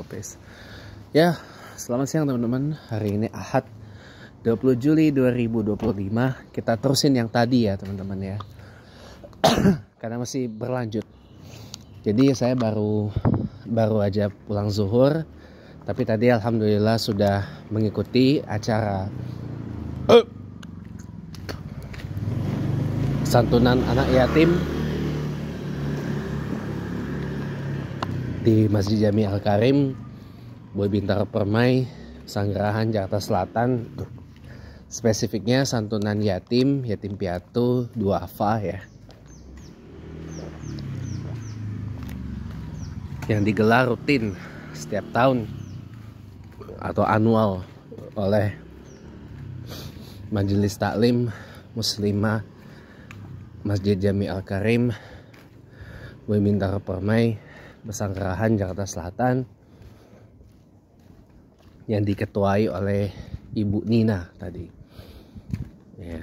Kopes. Ya, selamat siang teman-teman. Hari ini Ahad 20 Juli 2025. Kita terusin yang tadi ya teman-teman ya. Karena masih berlanjut. Jadi saya baru aja pulang zuhur. Tapi tadi alhamdulillah sudah mengikuti acara santunan anak yatim di Masjid Jami Al-Karim, Boy Bintaro Permai, Sanggerahan, Jakarta Selatan. Spesifiknya santunan yatim piatu duafa ya, yang digelar rutin setiap tahun atau annual oleh Majelis Taklim Muslimah Masjid Jami Al-Karim, Boy Bintaro Permai, Pesanggerahan, Jakarta Selatan, yang diketuai oleh Ibu Nina tadi ya.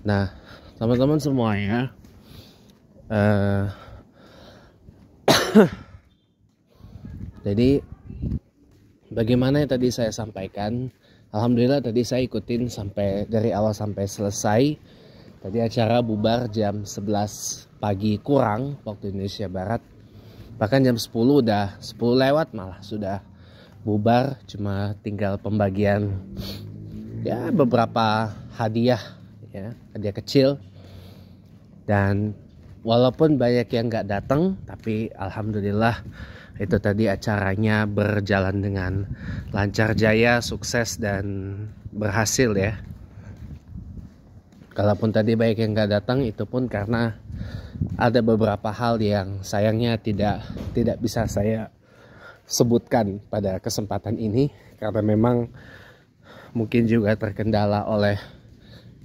Nah teman-teman semuanya, jadi bagaimana yang tadi saya sampaikan, alhamdulillah tadi saya ikutin sampai dari awal sampai selesai. Tadi acara bubar jam 11 pagi kurang waktu Indonesia Barat. Bahkan jam 10 udah 10 lewat malah sudah bubar. Cuma tinggal pembagian ya beberapa hadiah ya, hadiah kecil. Dan walaupun banyak yang gak datang, tapi alhamdulillah itu tadi acaranya berjalan dengan lancar jaya, sukses dan berhasil ya. Kalaupun tadi baik yang gak datang, itu pun karena ada beberapa hal yang sayangnya tidak bisa saya sebutkan pada kesempatan ini, karena memang mungkin juga terkendala oleh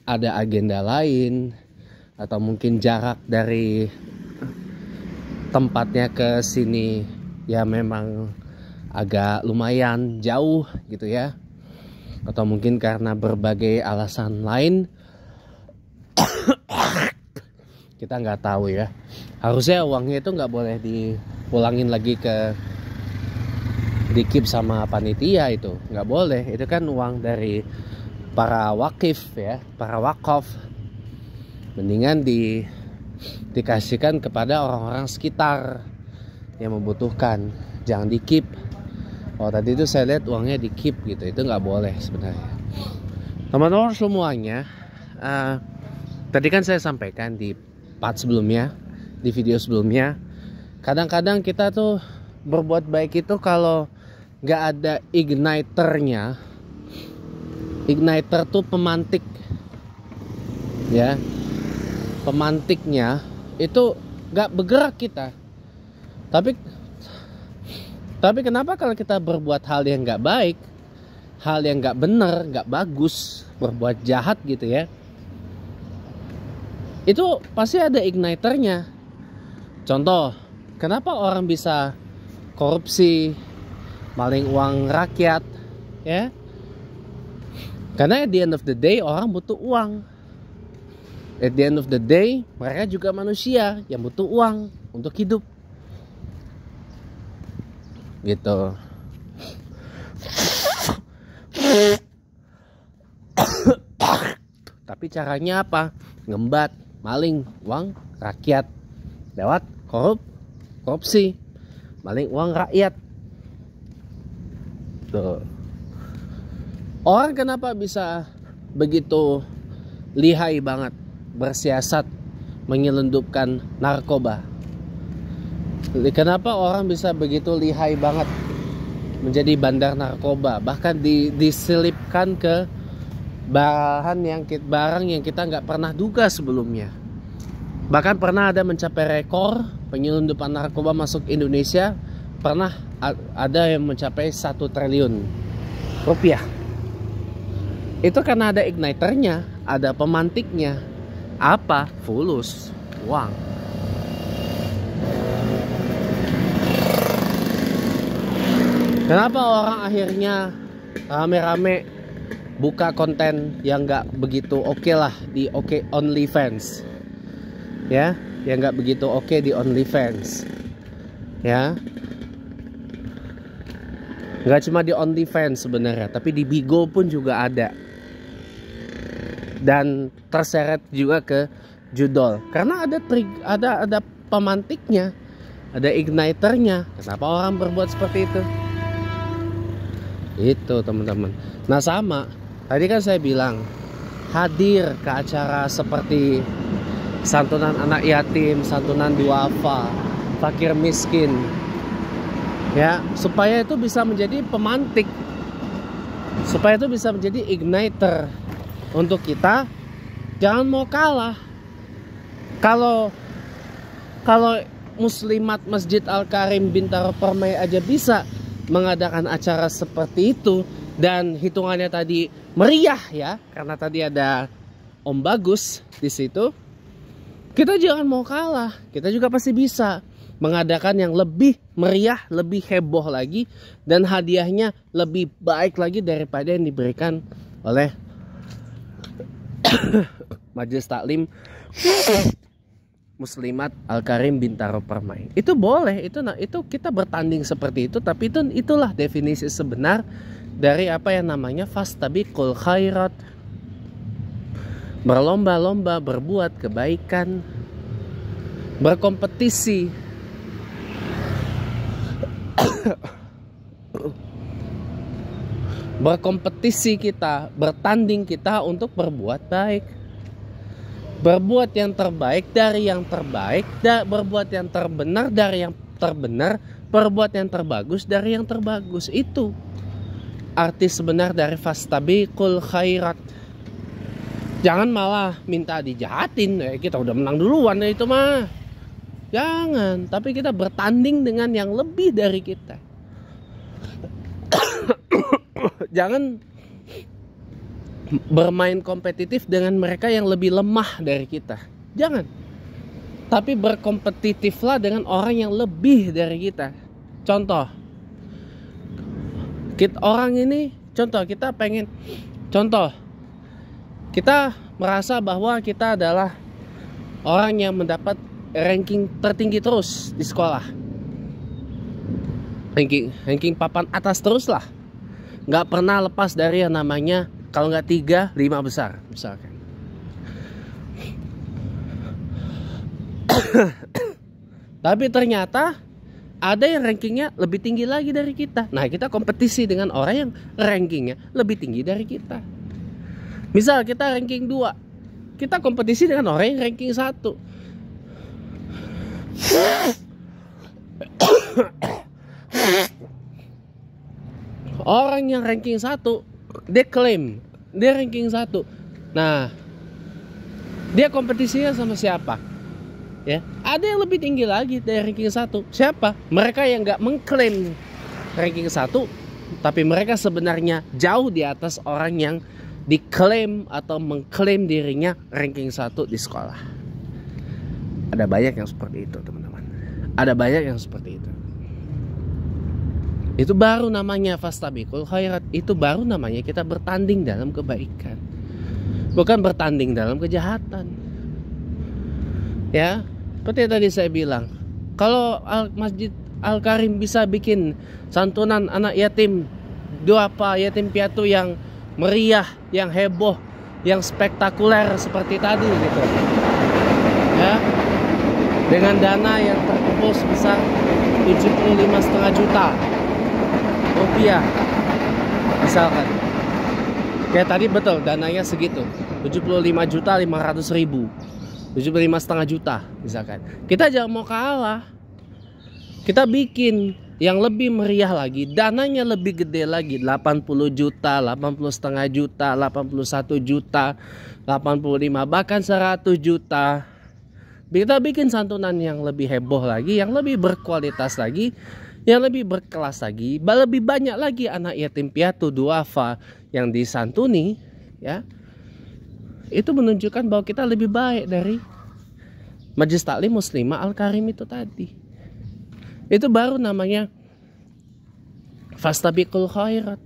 ada agenda lain, atau mungkin jarak dari tempatnya ke sini ya memang agak lumayan jauh gitu ya, atau mungkin karena berbagai alasan lain. Kita nggak tahu ya. Harusnya uangnya itu nggak boleh dipulangin lagi di keep sama panitia, itu nggak boleh. Itu kan uang dari para wakif ya, para wakaf. Mendingan dikasihkan kepada orang-orang sekitar yang membutuhkan, jangan di keep. Oh tadi itu saya lihat uangnya di keep gitu, itu nggak boleh sebenarnya. Teman-teman semuanya, tadi kan saya sampaikan di part sebelumnya, di video sebelumnya, kadang-kadang kita tuh berbuat baik itu kalau nggak ada igniternya. Igniter tuh pemantik ya, pemantiknya itu nggak bergerak kita. Tapi kenapa kalau kita berbuat hal yang nggak baik, hal yang nggak benar, nggak bagus, berbuat jahat gitu ya, itu pasti ada igniternya. Contoh, kenapa orang bisa korupsi, maling uang rakyat ya? Karena at the end of the day orang butuh uang. At the end of the day mereka juga manusia yang butuh uang untuk hidup gitu. Tapi caranya apa? Ngembat, maling uang rakyat lewat korupsi, maling uang rakyat. Tuh. Orang kenapa bisa begitu lihai banget bersiasat menyelundupkan narkoba? Kenapa orang bisa begitu lihai banget menjadi bandar narkoba, bahkan diselipkan ke barang yang kita nggak pernah duga sebelumnya. Bahkan pernah ada mencapai rekor penyelundupan narkoba masuk Indonesia, pernah ada yang mencapai 1 triliun rupiah. Itu karena ada igniternya, ada pemantiknya. Apa? Fulus, uang. Kenapa orang akhirnya rame-rame buka konten yang nggak begitu oke lah di OnlyFans ya, yang nggak begitu oke di OnlyFans? Ya, nggak cuma di OnlyFans sebenarnya, tapi di Bigo pun juga ada. Dan terseret juga ke judol karena ada pemantiknya, ada igniternya. Kenapa orang berbuat seperti itu? Itu teman-teman. Nah sama, tadi kan saya bilang hadir ke acara seperti santunan anak yatim, santunan duafa, fakir miskin, ya, supaya itu bisa menjadi pemantik, supaya itu bisa menjadi igniter untuk kita. Jangan mau kalah. Kalau Muslimat Masjid Al-Karim Bintaro Permai aja bisa mengadakan acara seperti itu, dan hitungannya tadi meriah ya, karena tadi ada Om Bagus di situ. Kita jangan mau kalah, kita juga pasti bisa mengadakan yang lebih meriah, lebih heboh lagi, dan hadiahnya lebih baik lagi daripada yang diberikan oleh Majelis Taklim Muslimat Al-Karim Bintaro Permai. Itu boleh, itu kita bertanding seperti itu, tapi itulah definisi sebenar dari apa yang namanya fastabiqul khairat. Berlomba-lomba berbuat kebaikan, berkompetisi. Berkompetisi kita, bertanding kita untuk berbuat baik. Berbuat yang terbaik dari yang terbaik, berbuat yang terbenar dari yang terbenar, berbuat yang terbagus dari yang terbagus. Itu arti sebenar dari fastabiqul khairat. Jangan malah minta dijahatin, kita udah menang duluan itu mah. Jangan, tapi kita bertanding dengan yang lebih dari kita. Jangan bermain kompetitif dengan mereka yang lebih lemah dari kita. Jangan. Tapi berkompetitiflah dengan orang yang lebih dari kita. Contoh, kita merasa bahwa kita adalah orang yang mendapat ranking tertinggi terus di sekolah. Ranking papan atas terus lah. Nggak pernah lepas dari yang namanya, kalau nggak 3, 5 besar misalkan. Tapi ternyata ada yang rankingnya lebih tinggi lagi dari kita. Nah, kita kompetisi dengan orang yang rankingnya lebih tinggi dari kita. Misal kita ranking 2, kita kompetisi dengan orang yang ranking 1. Orang yang ranking 1, dia klaim dia ranking 1. Nah, dia kompetisinya sama siapa? Ya, ada yang lebih tinggi lagi dari ranking 1. Siapa? Mereka yang gak mengklaim ranking 1, tapi mereka sebenarnya jauh di atas orang yang diklaim atau mengklaim dirinya ranking 1 di sekolah. Ada banyak yang seperti itu, teman-teman. Ada banyak yang seperti itu. Itu baru namanya fastabiqul khairat. Itu baru namanya kita bertanding dalam kebaikan, bukan bertanding dalam kejahatan. Ya, seperti tadi saya bilang, kalau Masjid Al-Karim bisa bikin santunan anak yatim, duafa, yatim piatu yang meriah, yang heboh, yang spektakuler seperti tadi gitu, ya, dengan dana yang terkumpul sebesar 75,5 juta rupiah misalkan. Kayak tadi betul dananya segitu, 75.500.000, 75,5 juta misalkan. Kita jangan mau kalah. Kita bikin yang lebih meriah lagi, dananya lebih gede lagi, 80 juta, 80,5 juta, 81 juta, 85, bahkan 100 juta. Kita bikin santunan yang lebih heboh lagi, yang lebih berkualitas lagi, yang lebih berkelas lagi, lebih banyak lagi anak yatim piatu duafa yang disantuni, ya. Itu menunjukkan bahwa kita lebih baik dari Majelis Taklim Muslimah Al-Karim itu tadi. Itu baru namanya fastabiqul khairat.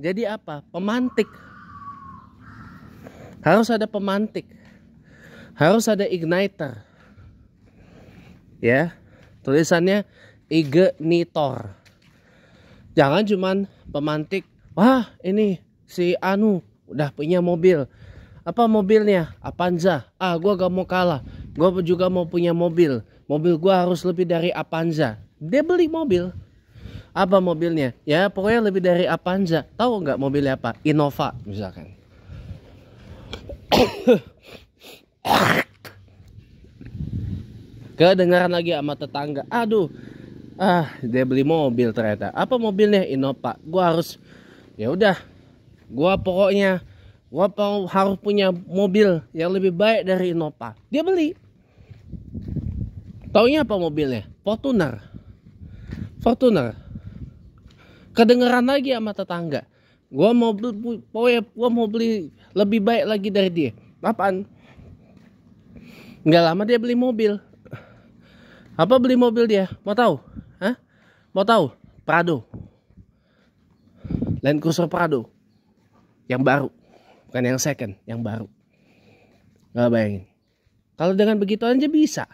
jadi apa? Pemantik. Harus ada pemantik. Harus ada igniter. Ya, tulisannya ignitor. Jangan cuman pemantik. Wah, ini si Anu udah punya mobil. Apa mobilnya? Avanza. Ah, gua gak mau kalah. Gua juga mau punya mobil. Mobil gua harus lebih dari Avanza. Dia beli mobil. Apa mobilnya? Ya, pokoknya lebih dari Avanza. Tahu nggak mobilnya apa? Innova misalkan. Kedengaran lagi sama tetangga. Aduh. Dia beli mobil ternyata. Apa mobilnya? Innova. Gua harus, ya udah, gua pokoknya harus punya mobil yang lebih baik dari Innova. Dia beli. Taunya apa mobilnya? Fortuner. Kedengaran lagi sama tetangga. Gua mau beli lebih baik lagi dari dia. Apaan? Nggak lama dia beli mobil. Apa beli mobil dia? Mau tahu? Mau tahu? Prado. Land Cruiser Prado. Yang baru. Bukan yang second, yang baru. Nggak bayangin. Kalau dengan begitu aja bisa.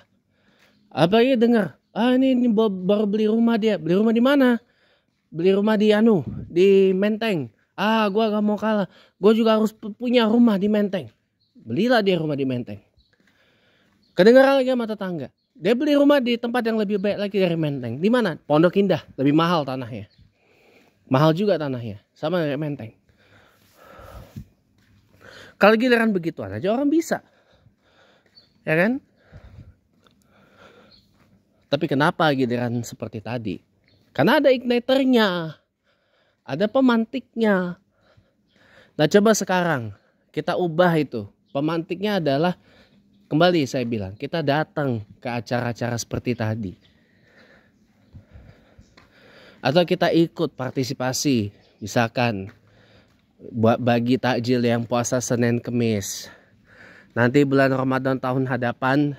Apalagi dengar, ini baru beli rumah dia. Beli rumah di mana? Beli rumah di Menteng. Gua gak mau kalah. Gua juga harus punya rumah di Menteng. Belilah dia rumah di Menteng. Kedengaran lagi sama tetangga. Dia beli rumah di tempat yang lebih baik lagi dari Menteng. Di mana? Pondok Indah. Lebih mahal tanahnya. Mahal juga tanahnya. Sama kayak Menteng. Kalau giliran begituan aja orang bisa. Ya kan? Tapi kenapa giliran seperti tadi? Karena ada igniternya. Ada pemantiknya. Nah, coba sekarang kita ubah itu. Pemantiknya adalah, kembali saya bilang, kita datang ke acara-acara seperti tadi. Atau kita ikut partisipasi. Misalkan buat bagi takjil yang puasa Senin Kemis. Nanti bulan Ramadan tahun hadapan,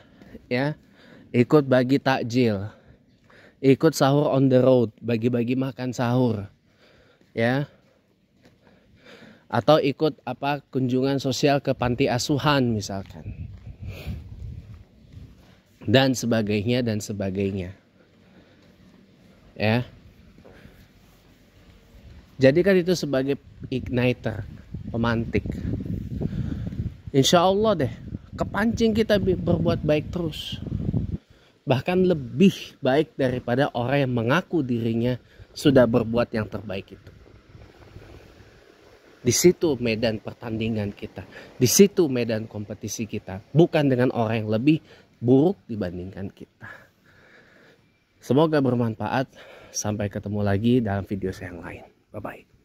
ya, ikut bagi takjil. Ikut sahur on the road, bagi-bagi makan sahur. Ya. Atau ikut kunjungan sosial ke panti asuhan misalkan. Dan sebagainya. Ya. Jadikan itu sebagai igniter, pemantik. Insya Allah deh, kepancing kita berbuat baik terus. Bahkan lebih baik daripada orang yang mengaku dirinya sudah berbuat yang terbaik itu. Di situ medan pertandingan kita. Di situ medan kompetisi kita. Bukan dengan orang yang lebih buruk dibandingkan kita. Semoga bermanfaat. Sampai ketemu lagi dalam video saya yang lain. Bye-bye.